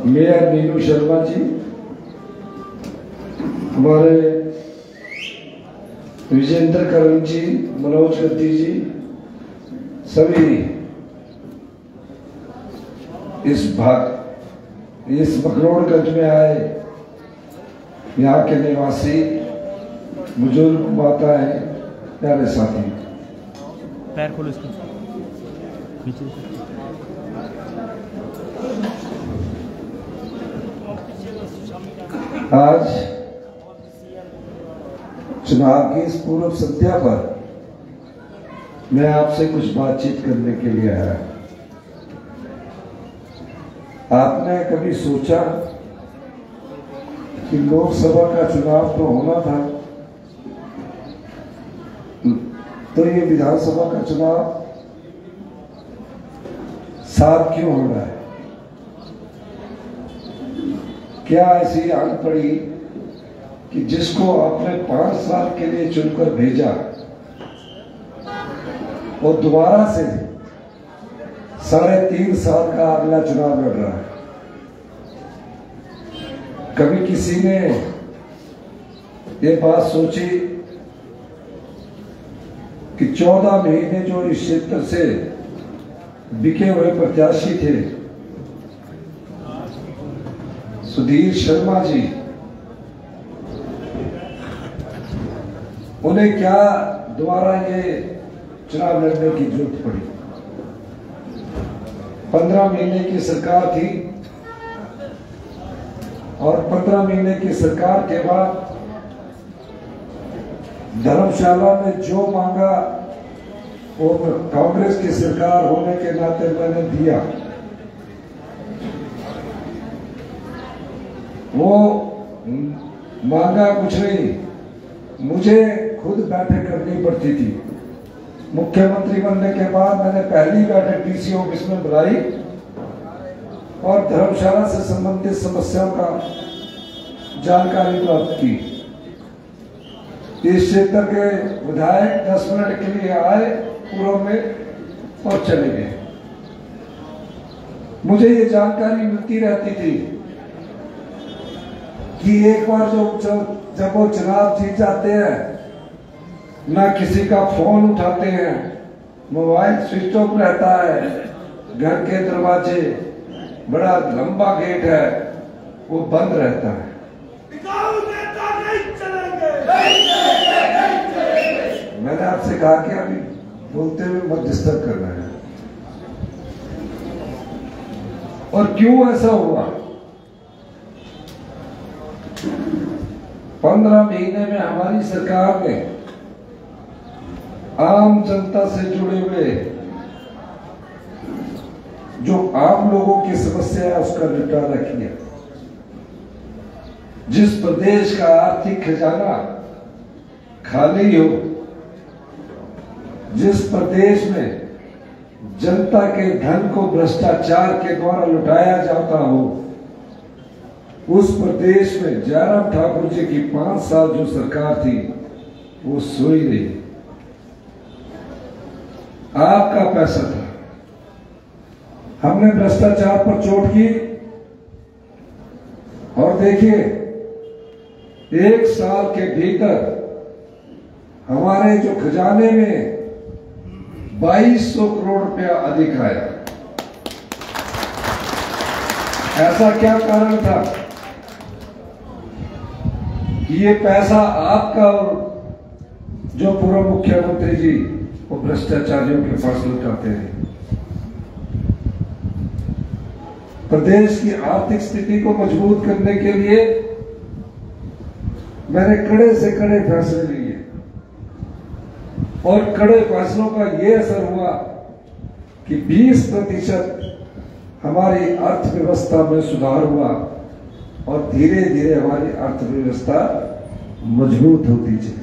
Mayor नीलू शर्मा जी, हमारे विजेंद्र करण जी, मनोज गद्दी जी, सभी इस मकरोड़गंज में आए यहाँ के निवासी बुजुर्ग माताएं, प्यारे साथी, पैर खोलो इसको नीचे। आज चुनाव की इस पूर्व संध्या पर मैं आपसे कुछ बातचीत करने के लिए आया। आपने कभी सोचा कि लोकसभा का चुनाव तो होना था, तो ये विधानसभा का चुनाव साथ क्यों हो रहा है? क्या ऐसी आंख पड़ी कि जिसको आपने 5 साल के लिए चुनकर भेजा वो दोबारा से 3.5 साल का अगला चुनाव लड़ रहा है? कभी किसी ने ये बात सोची कि 14 महीने जो इस क्षेत्र से बिके हुए प्रत्याशी थे, सुधीर शर्मा जी, उन्हें क्या दोबारा ये चुनाव लड़ने की जरूरत पड़ी? 15 महीने की सरकार थी और 15 महीने की सरकार के बाद धर्मशाला में जो मांगा वो कांग्रेस की सरकार होने के नाते मैंने दिया। वो मांगा कुछ नहीं, मुझे खुद बैठक करनी पड़ती थी। मुख्यमंत्री बनने के बाद मैंने पहली बैठक डीसी ऑफिस में बुलाई और धर्मशाला से संबंधित समस्याओं का जानकारी प्राप्त की। इस क्षेत्र के विधायक 10 मिनट के लिए आए पूर्व में और चले गए। मुझे ये जानकारी मिलती रहती थी कि एक बार जब वो चुनाव जीत जाते हैं, ना किसी का फोन उठाते हैं, मोबाइल स्विच ऑफ रहता है, घर के दरवाजे, बड़ा लंबा गेट है, वो बंद रहता है। मैंने आपसे कहा कि अभी बोलते हुए मत डिस्टर्ब करना है। और क्यों ऐसा हुआ? 15 महीने में हमारी सरकार ने आम जनता से जुड़े हुए जो आम लोगों की समस्या है उसका निपटारा किया। जिस प्रदेश का आर्थिक खजाना खाली हो, जिस प्रदेश में जनता के धन को भ्रष्टाचार के द्वारा लुटाया जाता हो, उस प्रदेश में जयराम ठाकुर जी की 5 साल जो सरकार थी वो सोई रही। आपका पैसा था, हमने भ्रष्टाचार पर चोट की और देखिए 1 साल के भीतर हमारे जो खजाने में 2200 करोड़ रुपया अधिक आया। ऐसा क्या कारण था कि ये पैसा आपका और जो पूर्व मुख्यमंत्री जी वो भ्रष्टाचारियों के पास लुटाते हैं? प्रदेश की आर्थिक स्थिति को मजबूत करने के लिए मैंने कड़े से कड़े फैसले लिए और कड़े फैसलों का यह असर हुआ कि 20% हमारी अर्थव्यवस्था में सुधार हुआ और धीरे धीरे हमारी अर्थव्यवस्था मजबूत होती चली।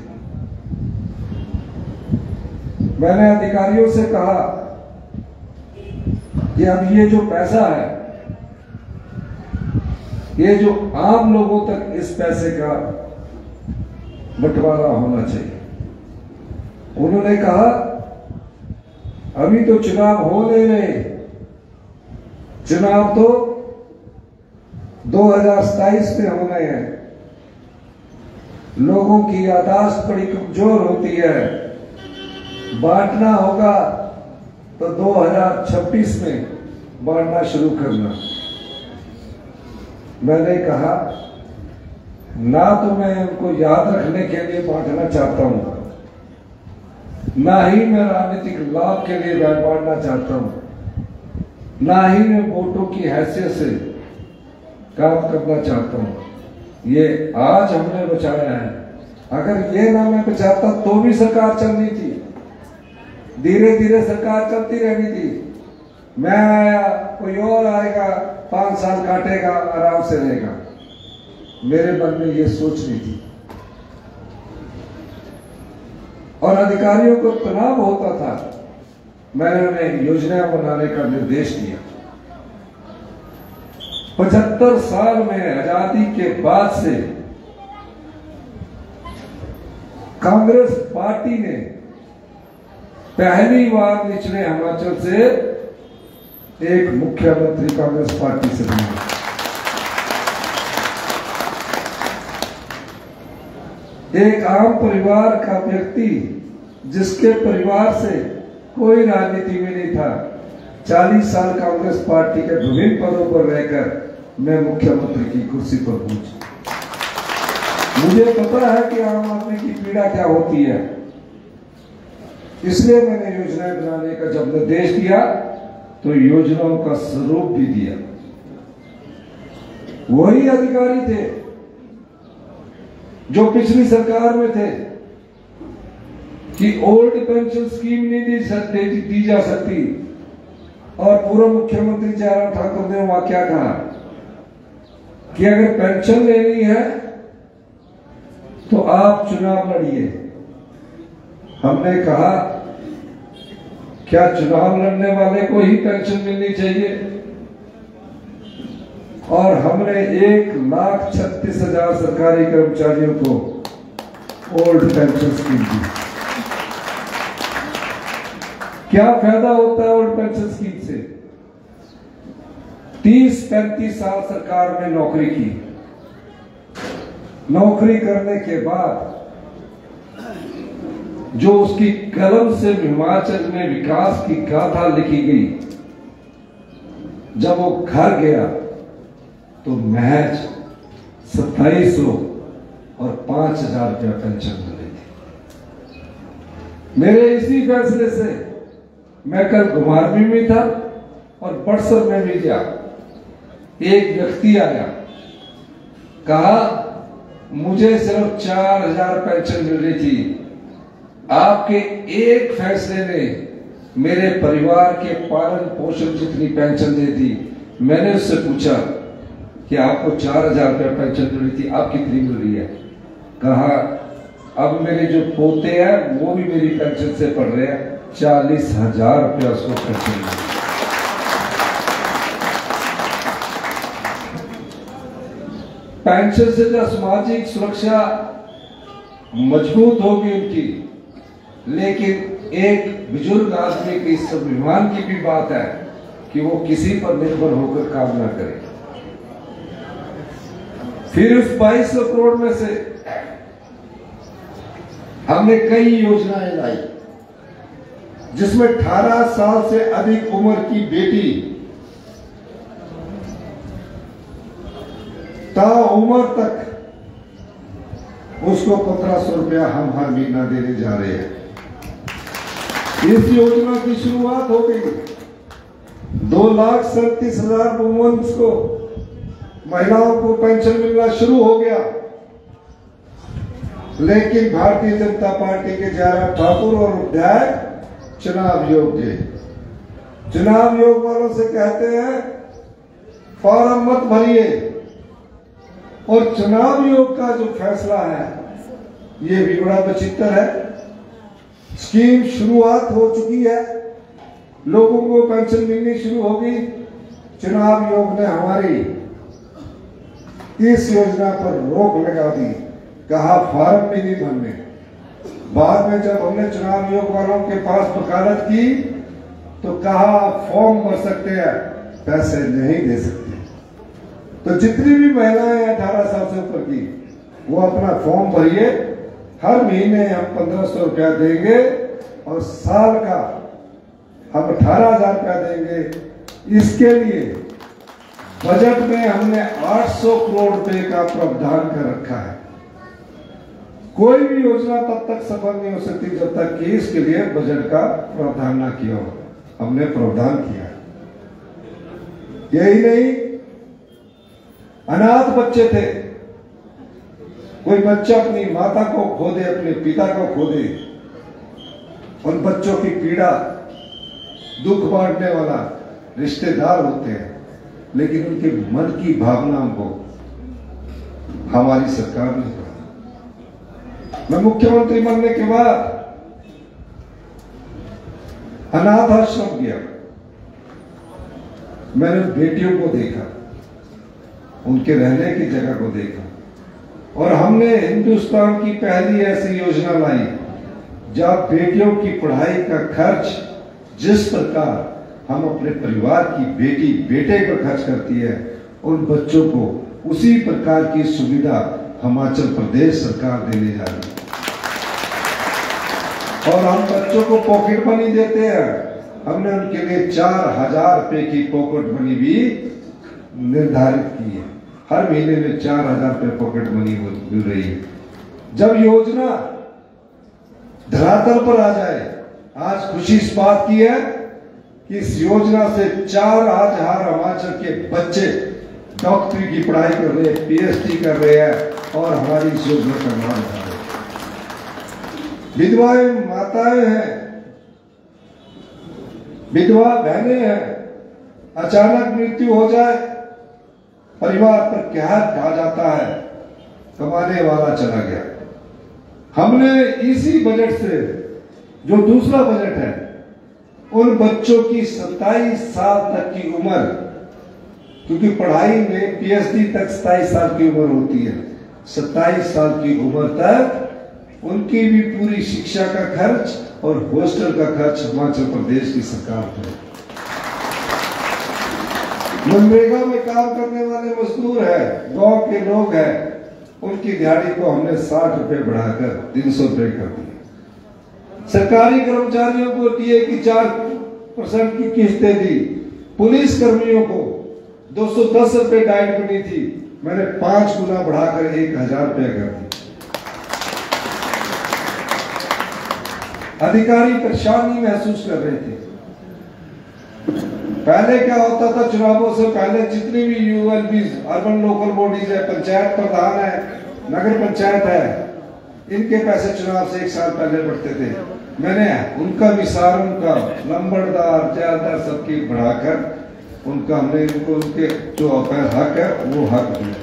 मैंने अधिकारियों से कहा कि अब ये जो पैसा है, ये जो आम लोगों तक इस पैसे का बंटवारा होना चाहिए। उन्होंने कहा अभी तो चुनाव हो नहीं रहे, चुनाव तो 2027 में होने हैं। लोगों की याददाश्त बड़ी कमजोर होती है। बांटना होगा तो 2026 में बांटना शुरू करना। मैंने कहा ना तो मैं उनको याद रखने के लिए बांटना चाहता हूं, ना ही मैं राजनीतिक लाभ के लिए बांटना चाहता हूं, ना ही मैं वोटों की हैसियत से काम करना चाहता हूं। ये आज हमने बचाया है। अगर ये ना मैं बचाता तो भी सरकार चलनी थी, धीरे धीरे सरकार चलती रहनी थी। मैं आया, कोई और आएगा, 5 साल काटेगा, आराम से रहेगा। मेरे मन में ये सोच नहीं थी। और अधिकारियों को तनाव होता था। मैंने उन्हें योजना बनाने का निर्देश दिया। 75 साल में आजादी के बाद से कांग्रेस पार्टी ने पहली बार निचले हिमाचल से एक मुख्यमंत्री कांग्रेस पार्टी से बना। एक आम परिवार का व्यक्ति जिसके परिवार से कोई राजनीति में नहीं था, 40 साल कांग्रेस पार्टी के विभिन्न पदों पर रहकर मैं मुख्यमंत्री की कुर्सी पर पहुंचा। मुझे पता है कि आम आदमी की पीड़ा क्या होती है, इसलिए मैंने योजनाएं बनाने का जब निर्देश दिया तो योजनाओं का स्वरूप भी दिया। वही अधिकारी थे जो पिछली सरकार में थे कि ओल्ड पेंशन स्कीम नहीं दी जा सकती, और पूर्व मुख्यमंत्री जयराम ठाकुर ने वहां क्या कहा कि अगर पेंशन लेनी है तो आप चुनाव लड़िए। हमने कहा क्या चुनाव लड़ने वाले को ही पेंशन मिलनी चाहिए? और हमने 1,36,000 सरकारी कर्मचारियों को ओल्ड पेंशन स्कीम दी। क्या फायदा होता है ओल्ड पेंशन स्कीम से? 30-35 साल सरकार में नौकरी की, नौकरी करने के बाद जो उसकी कलम से हिमाचल में विकास की गाथा लिखी गई, जब वो घर गया तो महज 2700 और 5,000 रुपया पेंशन मिली थी। मेरे इसी फैसले से मैं कल घुमारवीं में था और बड़सर में भी गया। एक व्यक्ति आया, कहा मुझे सिर्फ 4,000 पेंशन मिल रही थी, आपके एक फैसले ने मेरे परिवार के पालन पोषण जितनी पेंशन दे दी। मैंने उससे पूछा कि आपको 4,000 रुपया पेंशन मिल रही थी, आप कितनी मिल रही है? कहा अब मेरे जो पोते हैं वो भी मेरी पेंशन से पढ़ रहे हैं, 40,000 रुपया उसको पेंशन मिल रही है। पेंशन से जो सामाजिक सुरक्षा मजबूत होगी उनकी, लेकिन एक बुजुर्ग आदमी की स्वाभिमान की भी बात है कि वो किसी पर निर्भर होकर काम ना करे। फिर उस 2200 करोड़ में से हमने कई योजनाएं लाई, जिसमें 18 साल से अधिक उम्र की बेटी ताउम्र तक उसको 1,500 रुपया हम हर महीना देने जा रहे हैं। इस योजना की शुरुआत हो गई। 2,37,000 वुमेन्स को, महिलाओं को पेंशन मिलना शुरू हो गया। लेकिन भारतीय जनता पार्टी के जयराम ठाकुर और विधायक चुनाव योग थे। चुनाव योग वालों से कहते हैं फॉर्म मत भरिए, और चुनाव योग का जो फैसला है ये भी बड़ा विचित्र है। स्कीम शुरुआत हो चुकी है, लोगों को पेंशन मिलनी शुरू होगी। चुनाव योग ने हमारी इस योजना पर रोक लगा दी, कहा फॉर्म भी नहीं भरने। बाद में जब हमने चुनाव योग वालों के पास वकालत की तो कहा आप फॉर्म भर सकते हैं, पैसे नहीं दे सकते। तो जितनी भी महिलाएं 18 साल से ऊपर की, वो अपना फॉर्म भरिए। हर महीने हम 1500 रुपया देंगे और साल का हम 18,000 रुपया देंगे। इसके लिए बजट में हमने 800 करोड़ रुपए का प्रावधान कर रखा है। कोई भी योजना तब तक सफल नहीं हो सकती जब तक कि इसके लिए बजट का प्रावधान ना किया हो। हमने प्रावधान किया। यही नहीं, अनाथ बच्चे थे, कोई बच्चा अपनी माता को खो दे, अपने पिता को खो दे, उन बच्चों की पीड़ा, दुख बांटने वाला रिश्तेदार होते हैं, लेकिन उनके मन की भावनाओं को हमारी सरकार ने पढ़ा। मैं मुख्यमंत्री बनने के बाद अनाथ आश्रम गया, मैंने बेटियों को देखा, उनके रहने की जगह को देखा, और हमने हिंदुस्तान की पहली ऐसी योजना लाई जहां बेटियों की पढ़ाई का खर्च जिस प्रकार हम अपने परिवार की बेटी बेटे पर खर्च करती है, उन बच्चों को उसी प्रकार की सुविधा हिमाचल प्रदेश सरकार देने जा रही है। और हम बच्चों को पॉकेट मनी देते हैं। हमने उनके लिए 4,000 रुपए की पॉकेट मनी भी निर्धारित की है। हर महीने में 4,000 रुपए पॉकेट मनी मिल रही है। जब योजना धरातल पर आ जाए, आज खुशी इस बात की है कि इस योजना से 4,000 हिमाचल के बच्चे डॉक्टरी की पढ़ाई कर रहे हैं, पीएचडी कर रहे हैं और हमारी इस योजना का नाम उठा रहे हैं। विधवाएं माताएं हैं, विधवा बहनें हैं, अचानक मृत्यु हो जाए, परिवार पर क्या कहा जाता है, कमाने वाला चला गया। हमने इसी बजट से, जो दूसरा बजट है, उन बच्चों की 27 साल तक की उम्र, क्योंकि पढ़ाई में पीएचडी तक 27 साल की उम्र होती है, 27 साल की उम्र तक उनकी भी पूरी शिक्षा का खर्च और हॉस्टल का खर्च हिमाचल प्रदेश की सरकार करे। मनरेगा में काम करने वाले मजदूर है, गांव के लोग हैं, उनकी दिहाड़ी को हमने 60 रुपए बढ़ाकर 300 रुपए कर दिया। सरकारी कर्मचारियों को टीए की 4% की किस्तें दी। पुलिस कर्मियों को 210 रुपए डाइट बनी थी, मैंने 5 गुना बढ़ाकर 1,000 रुपया कर दी। अधिकारी परेशानी महसूस कर रहे थे। पहले क्या होता था, चुनावों से पहले जितनी भी यूएलबी, अर्बन लोकल बॉडीज है, पंचायत प्रधान है, नगर पंचायत है, इनके पैसे चुनाव से 1 साल पहले बढ़ते थे। मैंने उनका विसार, उनका लंबड़दार जैलदार सबकी बढ़ाकर उनका हमने उनको उनके जो हक है वो हक दिया।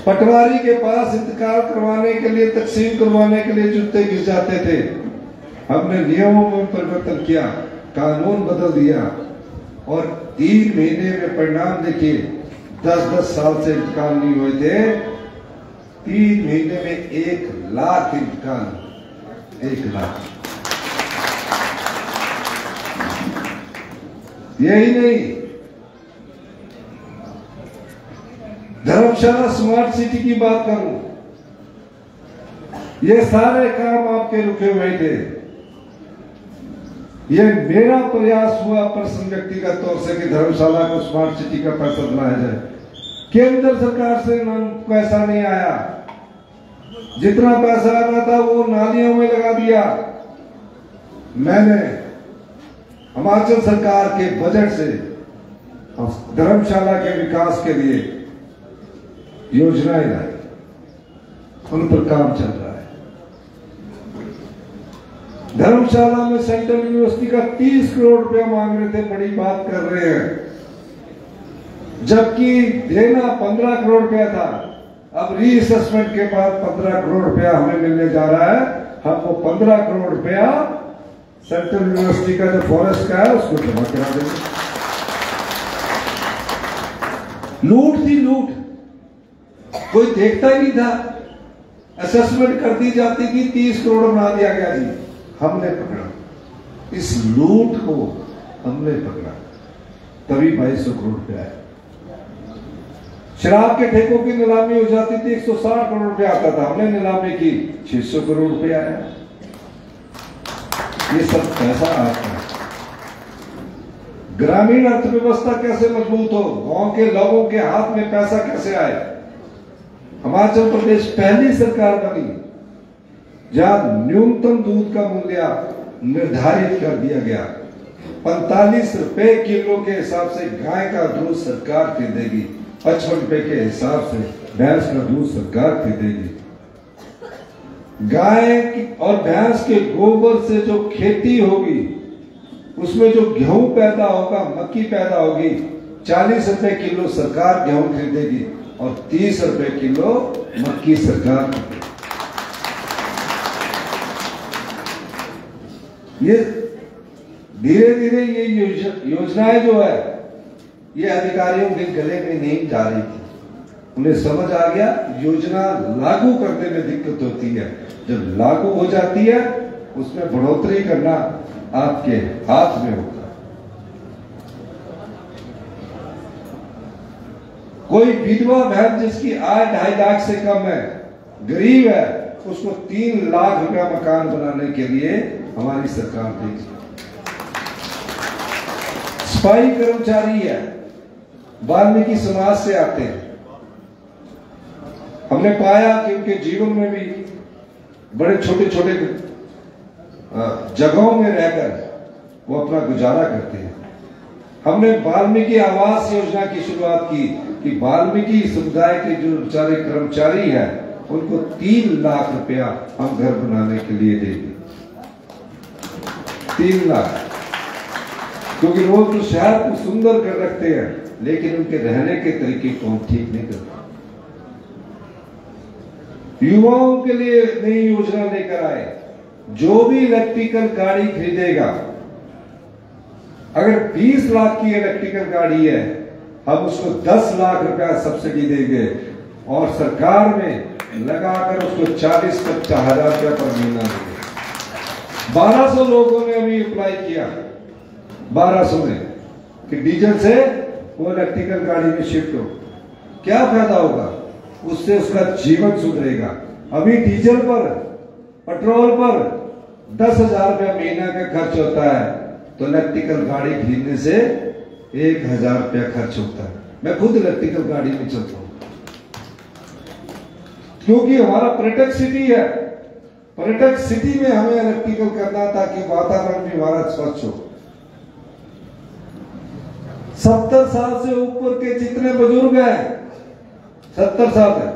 पटवारी के पास इंतकाल करवाने के लिए, तकसीम करवाने के लिए जूते गिर जाते थे, हमने नियमों में परिवर्तन किया, कानून बदल दिया और 3 महीने में परिणाम देखिए। 10-10 साल से इंतकाल नहीं हुए थे, 3 महीने में 1 लाख इंतकाल, 1 लाख। यही नहीं, धर्मशाला स्मार्ट सिटी की बात करूं, ये सारे काम आपके रुके हुए थे। ये मेरा प्रयास हुआ पर्सनल व्यक्तिगत तौर से कि धर्मशाला को स्मार्ट सिटी का पैसा बनाया जाए। केंद्र सरकार से पैसा नहीं आया, जितना पैसा आना था वो नालियों में लगा दिया। मैंने हिमाचल सरकार के बजट से धर्मशाला के विकास के लिए योजनाएं लाई, उन पर काम चल रहा है। धर्मशाला में सेंट्रल यूनिवर्सिटी का 30 करोड़ रुपया मांग रहे थे, बड़ी बात कर रहे हैं, जबकि देना 15 करोड़ रुपया था। अब रीअसेसमेंट के बाद 15 करोड़ रुपया हमें मिलने जा रहा है। हम वो 15 करोड़ रुपया सेंट्रल यूनिवर्सिटी का जो फॉरेस्ट का है उसको जमा करा देंगे। लूट थी, लूट, कोई देखता ही नहीं था। असेसमेंट कर दी जाती थी, 30 करोड़ बना दिया गया जी। हमने पकड़ा, इस लूट को हमने पकड़ा। तभी 2200 करोड़ रुपया है। शराब के ठेकों की नीलामी हो जाती थी, 160 करोड़ रुपया आता था, हमने नीलामी की, 600 करोड़ रुपया आया। ये सब पैसा आता है। ग्रामीण अर्थव्यवस्था कैसे मजबूत हो, गांव के लोगों के हाथ में पैसा कैसे आए। हिमाचल प्रदेश पहली सरकार बनी जहां न्यूनतम दूध का मूल्य निर्धारित कर दिया गया। 45 रुपए किलो के हिसाब से गाय का दूध सरकार खरीदेगी, 55 रुपए के हिसाब से भैंस का दूध सरकार खरीदेगी। गाय और भैंस के गोबर से जो खेती होगी, उसमें जो गेहूं पैदा होगा, मक्की पैदा होगी, 40 रुपए किलो सरकार गेहूं खरीदेगी और 30 रुपए किलो मक्की सरकार खरीदेगी। ये धीरे धीरे ये योजनाएं जो है, ये अधिकारियों के गले में नहीं जा रही थी। उन्हें समझ आ गया योजना लागू करने में दिक्कत होती है, जब लागू हो जाती है उसमें बढ़ोतरी करना आपके हाथ में होता है। कोई विधवा बहन जिसकी आय 2.5 लाख से कम है, गरीब है, उसको 3 लाख रुपया मकान बनाने के लिए हमारी सरकार देगी। सफाई कर्मचारी है, वाल्मीकि समाज से आते हैं, हमने पाया कि उनके जीवन में भी बड़े छोटे छोटे जगहों में रहकर वो अपना गुजारा करते हैं। हमने वाल्मीकि आवास योजना की शुरुआत की कि वाल्मीकि समुदाय के जो बेचारे कर्मचारी हैं उनको 3 लाख रुपया हम घर बनाने के लिए देंगे। 3 लाख, क्योंकि लोग तो शहर को सुंदर कर रखते हैं लेकिन उनके रहने के तरीके को हम ठीक नहीं करते। युवाओं के लिए नई योजना लेकर आए, जो भी इलेक्ट्रिकल गाड़ी खरीदेगा, अगर 20 लाख की इलेक्ट्रिकल गाड़ी है, हम उसको 10 लाख रुपया सब्सिडी देंगे और सरकार में लगाकर उसको 40-50 हजार रुपया पर महीना देंगे। 1200 लोगों ने अभी अप्लाई किया, 1200 में, कि डीजल से वो इलेक्ट्रिकल गाड़ी में शिफ्ट हो। क्या फायदा होगा उससे? उसका जीवन सुधरेगा। अभी डीजल पर, पेट्रोल पर 10,000 रुपया महीना का खर्च होता है, तो इलेक्ट्रिकल गाड़ी खरीदने से 1,000 रुपया खर्च होता है। मैं खुद इलेक्ट्रिकल गाड़ी में चलता हूं क्योंकि हमारा पर्यटक सिटी है। पर्यटक सिटी में हमें इलेक्ट्रिकल करना ताकि वातावरण भी हमारा स्वच्छ हो। 70 साल से ऊपर के जितने बुजुर्ग हैं, 70 साल है,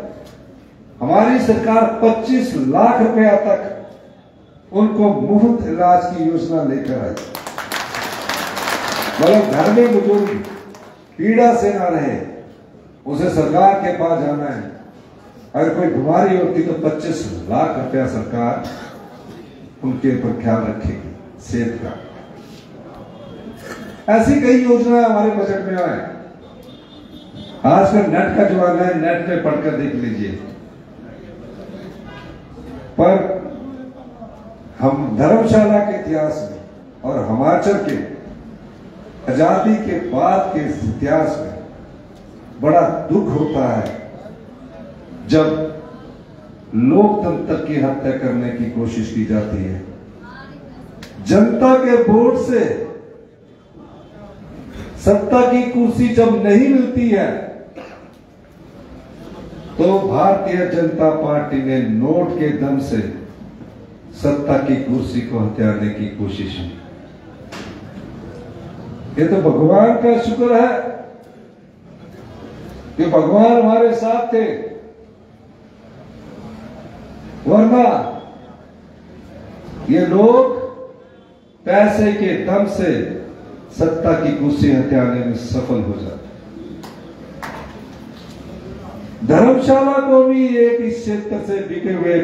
हमारी सरकार 25 लाख रुपया तक उनको मुफ्त इलाज की योजना लेकर आई। मतलब घर में बुजुर्ग पीड़ा से ना रहे, उसे सरकार के पास जाना है, अगर कोई बीमारी होती तो 25 लाख रुपया सरकार उनके ऊपर ख्याल रखेगी सेहत का। ऐसी कई योजनाएं हमारे बजट में आए। आजकल नेट का जमाना है, नेट में पढ़कर देख लीजिए। पर हम धर्मशाला के इतिहास में और हिमाचल के आजादी के बाद के इतिहास में बड़ा दुख होता है जब लोकतंत्र की हत्या करने की कोशिश की जाती है। जनता के वोट से सत्ता की कुर्सी जब नहीं मिलती है तो भारतीय जनता पार्टी ने नोट के दम से सत्ता की कुर्सी को हथियाने की कोशिश की। ये तो भगवान का शुक्र है कि भगवान हमारे साथ थे, वरना ये लोग पैसे के दम से सत्ता की कुर्सी हथियाने में सफल हो जाते। धर्मशाला को भी एक इस क्षेत्र से बिके हुए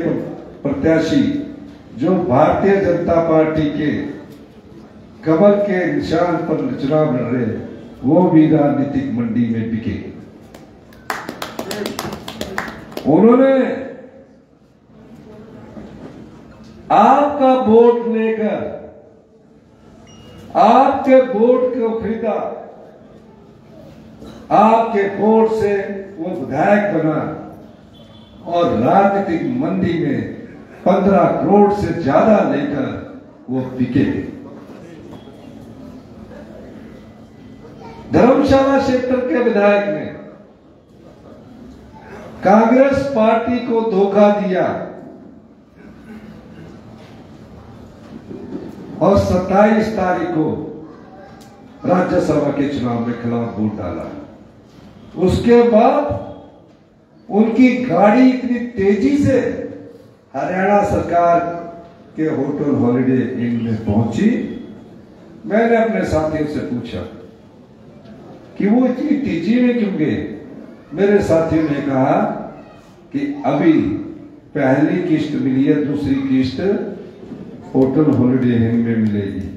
प्रत्याशी जो भारतीय जनता पार्टी के कमल के निशान पर चुनाव लड़ रहे, वो भी राजनीतिक मंडी में बिके। उन्होंने आपका वोट लेकर आपके वोट को खरीदा आपके वोट से वो विधायक बना और राजनीतिक मंदी में 15 करोड़ से ज्यादा लेकर वो बिके। धर्मशाला क्षेत्र के विधायक ने कांग्रेस पार्टी को धोखा दिया और 27 तारीख को राज्यसभा के चुनाव में खिलाफ वोट डाला। उसके बाद उनकी गाड़ी इतनी तेजी से हरियाणा सरकार के होटल हॉलिडे इन में पहुंची। मैंने अपने साथियों से पूछा कि वो इतनी तेजी में क्यों गए। मेरे साथियों ने कहा कि अभी पहली किस्त मिली है, दूसरी किस्त होटल हॉलिडे इन में मिलेगी।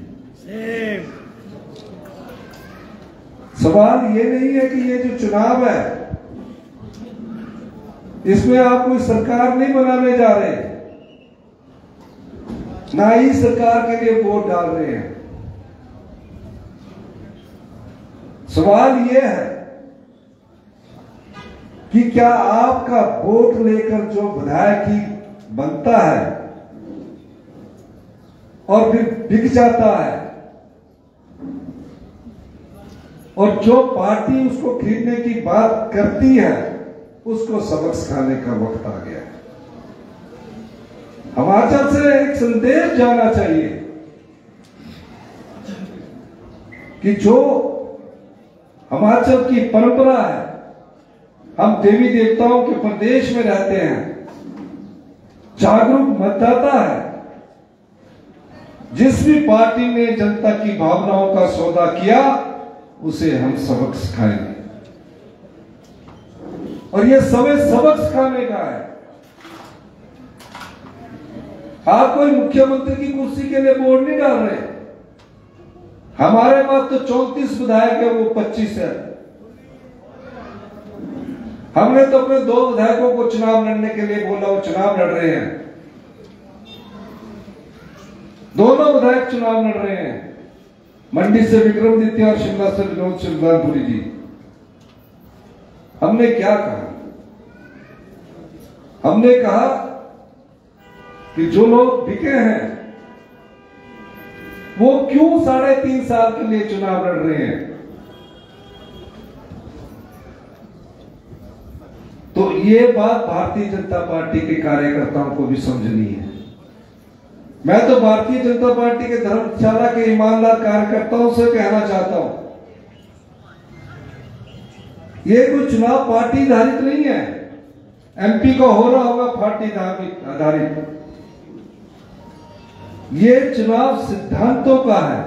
सवाल ये नहीं है कि ये जो चुनाव है इसमें आप कोई सरकार नहीं बनाने जा रहे, ना ही सरकार के लिए वोट डाल रहे हैं। सवाल यह है कि क्या आपका वोट लेकर जो विधायक ही बनता है और फिर बिक जाता है और जो पार्टी उसको खरीदने की बात करती है उसको सबक सिखाने का वक्त आ गया है। हिमाचल से एक संदेश जाना चाहिए कि जो हिमाचल की परंपरा है, हम देवी देवताओं के प्रदेश में रहते हैं, जागरूक मतदाता है। जिस भी पार्टी ने जनता की भावनाओं का सौदा किया उसे हम सबक सिखाएंगे और यह समय सबक सिखाने का है। आप कोई मुख्यमंत्री की कुर्सी के लिए वोट नहीं डाल रहे। हमारे पास तो 34 विधायक है, वो 25 है। हमने तो अपने 2 विधायकों को चुनाव लड़ने के लिए बोला, वो चुनाव लड़ रहे हैं। दोनों विधायक चुनाव लड़ रहे हैं, मंडी से विक्रमादित्य और शिमला से विनोद शिवलालपुरी जी। हमने क्या कहा? हमने कहा कि जो लोग बिके हैं वो क्यों 3.5 साल के लिए चुनाव लड़ रहे हैं। तो ये बात भारतीय जनता पार्टी के कार्यकर्ताओं को भी समझनी है। मैं तो भारतीय जनता पार्टी के धर्मशाला के ईमानदार कार्यकर्ताओं से कहना चाहता हूं, ये कोई चुनाव पार्टी आधारित नहीं है। एमपी का हो रहा होगा पार्टी आधारित, ये चुनाव सिद्धांतों का है।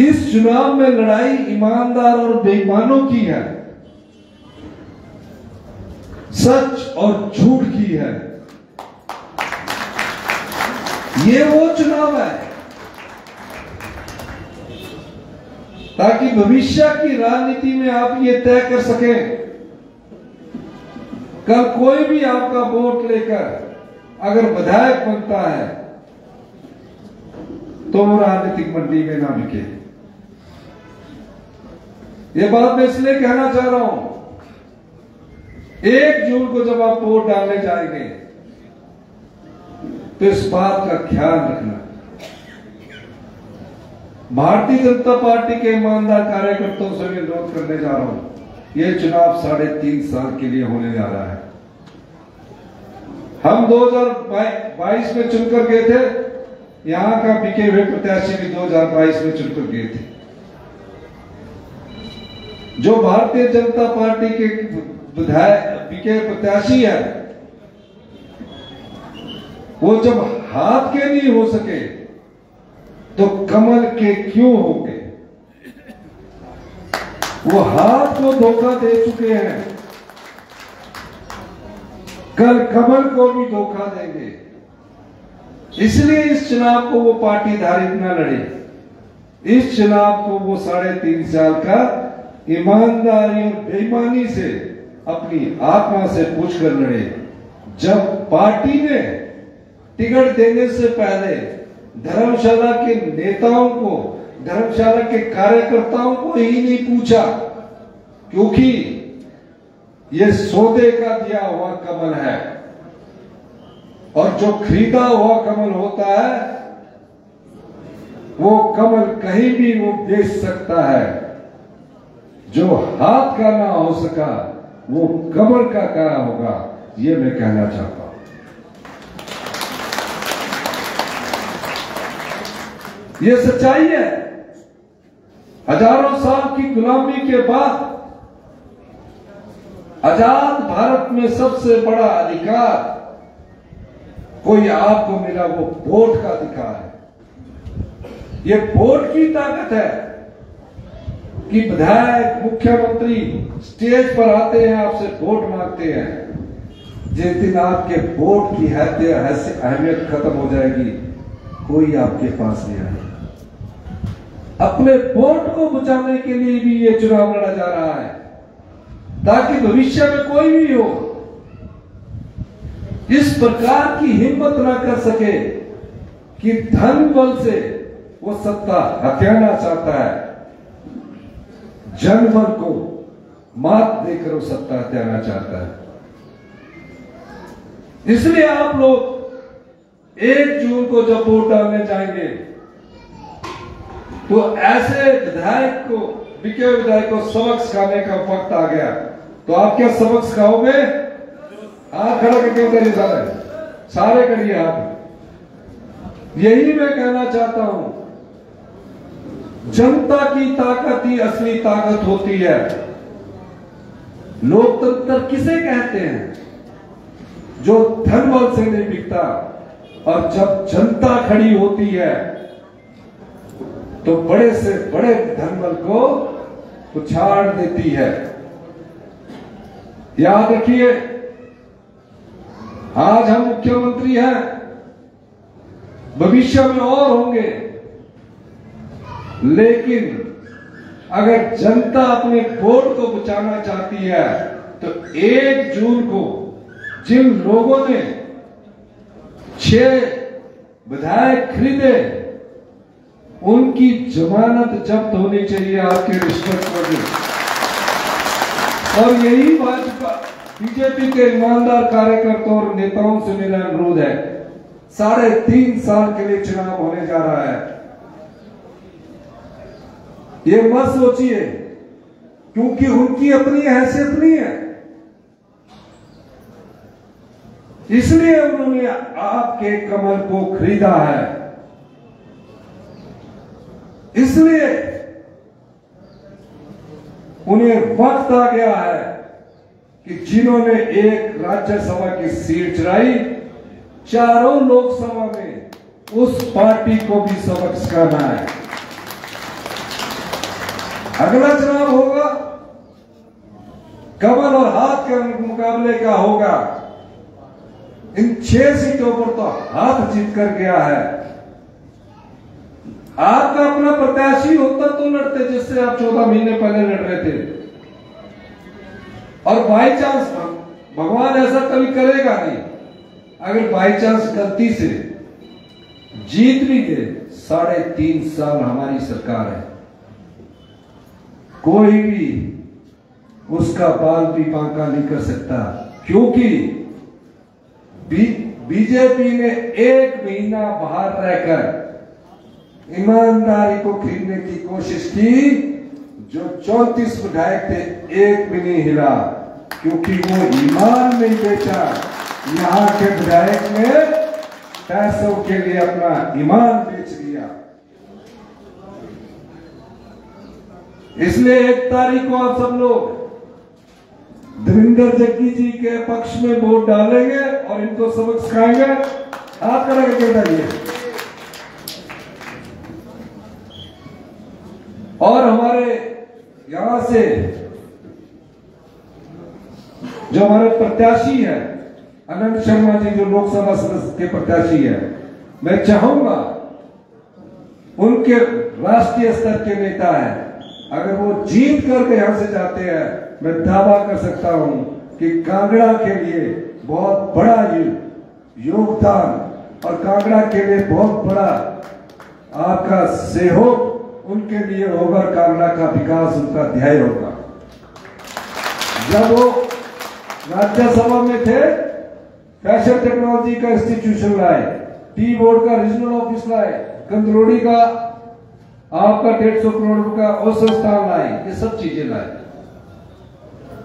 इस चुनाव में लड़ाई ईमानदार और बेईमानों की है, सच और झूठ की है। ये वो चुनाव है ताकि भविष्य की राजनीति में आप ये तय कर सकें, कल कोई भी आपका वोट लेकर अगर विधायक बनता है तो वो राजनीतिक मंडी में ना बिके। ये बात मैं इसलिए कहना चाह रहा हूं, 1 जून को जब आप वोट डालने जाएंगे तो इस बात का ख्याल रखना, भारतीय जनता पार्टी के ईमानदार कार्यकर्ताओं से भी अनुरोध करने जा रहा हूं, यह चुनाव 3.5 साल के लिए होने जा रहा है। हम 2022 में चुनकर गए थे, यहां का बिके हुए प्रत्याशी भी 2022 में चुनकर गए थे। जो भारतीय जनता पार्टी के विधायक बिके प्रत्याशी है, वो जब हाथ के नहीं हो सके तो कमल के क्यों होंगे। वो हाथ को धोखा दे चुके हैं, कल कमल को भी धोखा देंगे। इसलिए इस चुनाव को वो पार्टी धारित न लड़े। इस चुनाव को वो 3.5 साल का ईमानदारी और बेईमानी से अपनी आत्मा से पूछकर लड़े। जब पार्टी ने टिकट देने से पहले धर्मशाला के नेताओं को धर्मशाला के कार्यकर्ताओं को ही नहीं पूछा, क्योंकि ये सौदे का दिया हुआ कमल है और जो खरीदा हुआ कमल होता है वो कमल कहीं भी वो बेच सकता है। जो हाथ का ना हो सका वो कमल का क्या होगा, ये मैं कहना चाहता हूं। ये सच्चाई है। हजारों साल की गुलामी के बाद आजाद भारत में सबसे बड़ा अधिकार कोई आपको मिला, वो वोट का अधिकार है। ये वोट की ताकत है कि विधायक, मुख्यमंत्री स्टेज पर आते हैं, आपसे वोट मांगते हैं। जिस दिन आपके वोट की अहमियत खत्म हो जाएगी, कोई आपके पास नहीं आएगा। अपने वोट को बचाने के लिए भी ये चुनाव लड़ा जा रहा है, ताकि भविष्य में कोई भी हो इस प्रकार की हिम्मत ना कर सके कि धन बल से वो सत्ता हथियाना चाहता है, जनबल को मात देकर वो सत्ता हथियाना चाहता है। इसलिए आप लोग 1 जून को जब वोट डालने जाएंगे तो ऐसे विधायक को, बिके विधायक को सबक सिखाने का वक्त आ गया। तो आप क्या सबक सिखाओगे? हाथ खड़ा करके करिए, सारे करिए हाथ। यही मैं कहना चाहता हूं, जनता की ताकत ही असली ताकत होती है। लोकतंत्र किसे कहते हैं? जो धन बल से नहीं बिकता, और जब जनता खड़ी होती है तो बड़े से बड़े धनबल को उछाड़ देती है। याद रखिए, आज हम मुख्यमंत्री हैं, भविष्य में और होंगे, लेकिन अगर जनता अपने वोट को बचाना चाहती है तो 1 जून को जिन लोगों ने 6 विधायक खरीदे, उनकी जमानत जब्त होनी चाहिए आपके रिश्वत पर। और यही भाजपा बीजेपी के ईमानदार कार्यकर्ताओं और नेताओं से मेरा अनुरोध है। 3.5 साल के लिए चुनाव होने जा रहा है, ये मत सोचिए, क्योंकि उनकी अपनी हैसियत नहीं है, इसलिए उन्होंने आपके कमल को खरीदा है। इसलिए उन्हें वक्त आ गया है कि जिन्होंने एक राज्यसभा की सीट चुराई, चारों लोकसभा में उस पार्टी को भी सबक सिखाना है। अगला चुनाव होगा, कमल और हाथ के मुकाबले का होगा। इन 6 सीटों पर तो हाथ जीत कर गया है। आपका अपना प्रत्याशी होता तो लड़ते, जिससे आप 14 महीने पहले लड़ रहे थे। और बाई चांस, भगवान ऐसा कभी करेगा नहीं, अगर बाई चांस गलती से जीत भी गए, 3.5 साल हमारी सरकार है, कोई भी उसका बाल भी बांका नहीं कर सकता, क्योंकि बीजेपी ने 1 महीना बाहर रहकर ईमानदारी को खरीदने की कोशिश की। जो 34 विधायक थे, 1 भी नहीं हिला, क्योंकि वो ईमान नहीं बेचा। यहाँ के विधायक ने पैसों के लिए अपना ईमान बेच दिया। इसलिए 1 तारीख को आप सब लोग देवेंद्र जग्गी जी के पक्ष में वोट डालेंगे और इनको सबक सिखाएंगे। आप करेंगे डालिए। और हमारे यहां से जो हमारे प्रत्याशी है, अनंत शर्मा जी, जो लोकसभा सदस्य के प्रत्याशी है, मैं चाहूंगा, उनके राष्ट्रीय स्तर के नेता है, अगर वो जीत करके यहां से जाते हैं, मैं दावा कर सकता हूं कि कांगड़ा के लिए बहुत बड़ा योगदान और कांगड़ा के लिए बहुत बड़ा आपका सहयोग उनके लिए ओवर कांगड़ा का विकास उनका ध्येय होगा। जब वो राज्यसभा में थे, फैशन टेक्नोलॉजी का इंस्टीट्यूशन लाए, टी बोर्ड का रीजनल ऑफिस लाए, कंदरोड़ी का आपका 150 करोड़ का और संस्थान लाए, ये सब चीजें लाए,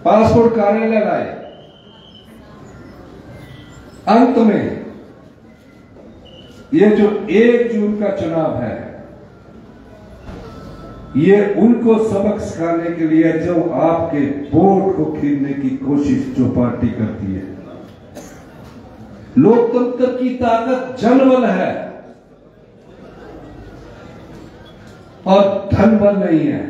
पासपोर्ट कार्यालय लाए। अंत में ये जो 1 जून का चुनाव है, ये उनको सबक सिखाने के लिए जो आपके वोट को खींचने की कोशिश जो पार्टी करती है। लोकतंत्र की ताकत जनबल है और धनबल नहीं है।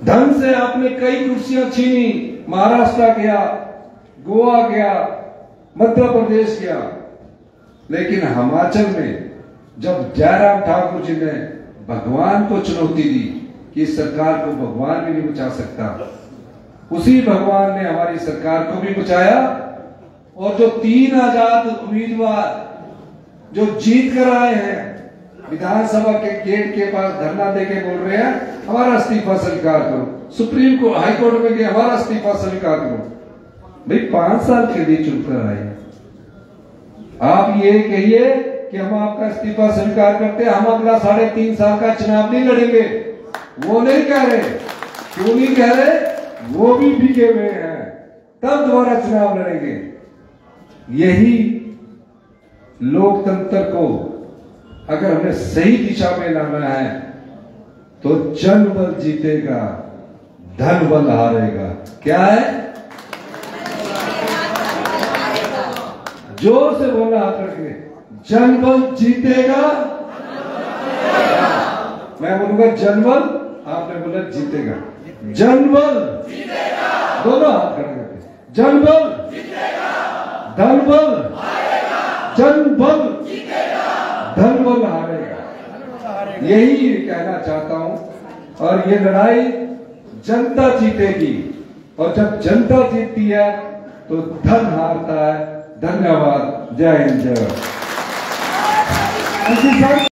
धन से आपने कई कुर्सियां छीनी, महाराष्ट्र गया, गोवा गया, मध्य प्रदेश गया, लेकिन हिमाचल में जब जयराम ठाकुर जी ने भगवान को चुनौती दी कि इस सरकार को भगवान भी नहीं बचा सकता, उसी भगवान ने हमारी सरकार को भी बचाया। और जो 3 आजाद उम्मीदवार जो जीत कर आए हैं, विधानसभा के गेट के पास धरना देके बोल रहे हैं हमारा इस्तीफा स्वीकार करो, सुप्रीम कोर्ट हाई कोर्ट में गए हमारा इस्तीफा स्वीकार करो। भाई 5 साल के लिए चुनकर आए, आप ये कहिए कि हम आपका इस्तीफा स्वीकार करते हैं, हम अगला 3.5 साल का चुनाव नहीं लड़ेंगे, वो नहीं कह रहे। क्यों नहीं कह रहे? वो भी भीगे हुए हैं, तब दोबारा चुनाव लड़ेंगे। यही लोकतंत्र को अगर हमें सही दिशा में लाना है तो जनबल जीतेगा, धनबल हारेगा। क्या है? जोर से बोलना हाथ रखिए, जनबल जीतेगा। मैं बोलूंगा जनबल, आपने बोला जीतेगा। जनबल जीतेगा, दोनों हाथ खड़े करके, जनबल जीतेगा, धनबल हारेगा, जनबल जीतेगा, धनबल हारेगा। यही कहना चाहता हूं। और ये लड़ाई जनता जीतेगी, और जब जनता जीतती है तो धन हारता है। धन्यवाद। जय हिंद, जय भारत।